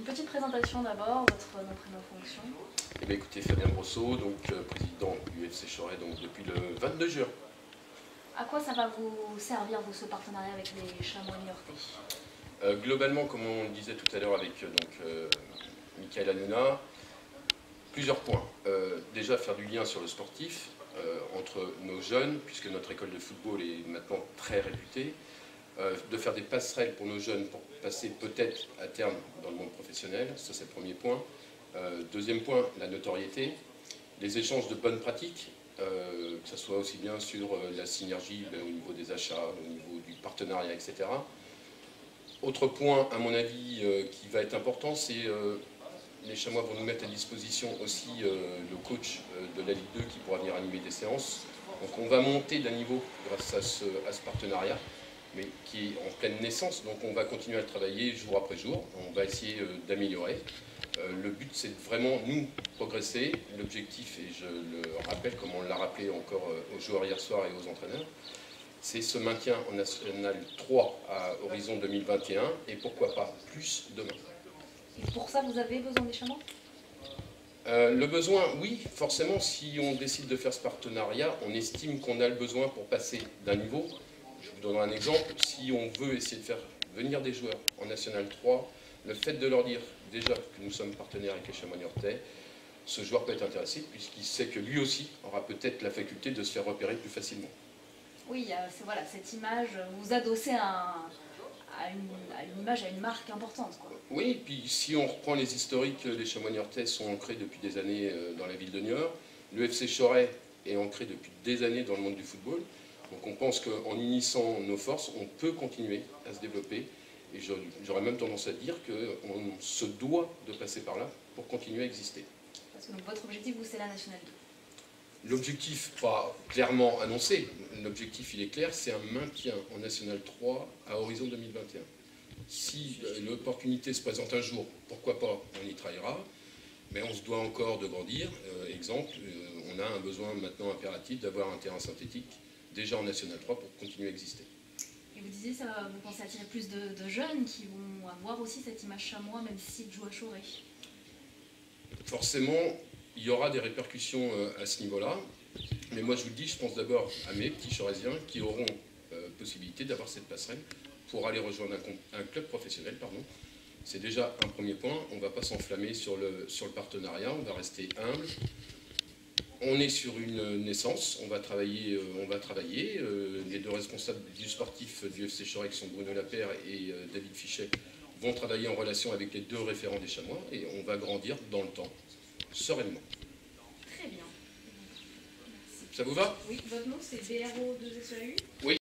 Une petite présentation d'abord, votre nom, prénom, fonction. Eh bien, écoutez, Fabien Brosseau, donc président du FC Choret donc, depuis le 22 juin. À quoi ça va vous servir, vous, ce partenariat avec les Chamois niortais? Globalement, comme on le disait tout à l'heure avec Michael Hanouna, plusieurs points. Déjà, faire du lien sur le sportif entre nos jeunes, puisque notre école de football est maintenant très réputée, de faire des passerelles pour nos jeunes pour passer peut-être à terme dans le monde professionnel, ça c'est le premier point. Deuxième point, la notoriété, les échanges de bonnes pratiques, que ce soit aussi bien sur la synergie au niveau des achats, au niveau du partenariat, etc. Autre point, à mon avis, qui va être important, c'est les Chamois vont nous mettre à disposition aussi le coach de la Ligue 2 qui pourra venir animer des séances. Donc on va monter d'un niveau grâce à ce partenariat, mais qui est en pleine naissance, donc on va continuer à le travailler jour après jour, on va essayer d'améliorer. Le but c'est de vraiment nous progresser, l'objectif, et je le rappelle comme on l'a rappelé encore aux joueurs hier soir et aux entraîneurs, c'est ce maintien en National 3 à horizon 2021 et pourquoi pas plus demain. Et pour ça, vous avez besoin des Chamois? Le besoin, oui, forcément, si on décide de faire ce partenariat, on estime qu'on a le besoin pour passer d'un niveau. Je vous donnerai un exemple, si on veut essayer de faire venir des joueurs en National 3, le fait de leur dire déjà que nous sommes partenaires avec les Chamois niortais, ce joueur peut être intéressé puisqu'il sait que lui aussi aura peut-être la faculté de se faire repérer plus facilement. Oui, voilà, cette image, vous vous adossez à une image, à une marque importante, quoi. Oui, puis si on reprend les historiques, les Chamois niortais sont ancrés depuis des années dans la ville de Niort. Le FC Choret est ancré depuis des années dans le monde du football. Donc on pense qu'en unissant nos forces, on peut continuer à se développer. Et j'aurais même tendance à dire qu'on se doit de passer par là pour continuer à exister. Parce que donc, votre objectif, vous, c'est la National 2. L'objectif, pas clairement annoncé, l'objectif il est clair, c'est un maintien en National 3 à horizon 2021. Si l'opportunité se présente un jour, pourquoi pas, on y travaillera, mais on se doit encore de grandir. Exemple, on a un besoin maintenant impératif d'avoir un terrain synthétique, déjà en National 3, pour continuer à exister. Et vous disiez, vous pensez attirer plus de jeunes qui vont avoir aussi cette image chamois, même s'ils jouent à Choret? Forcément, il y aura des répercussions à ce niveau-là, mais moi je vous le dis, je pense d'abord à mes petits Chorésiens qui auront possibilité d'avoir cette passerelle pour aller rejoindre un club professionnel. C'est déjà un premier point, on ne va pas s'enflammer sur le partenariat, on va rester humble. On est sur une naissance, on va travailler. Les deux responsables du sportif du FC Choret, qui sont Bruno Lapère et David Fichet, vont travailler en relation avec les deux référents des Chamois et on va grandir dans le temps, sereinement. Très bien. Ça vous va? Oui, votre nom c'est BRO2SEAU? Oui.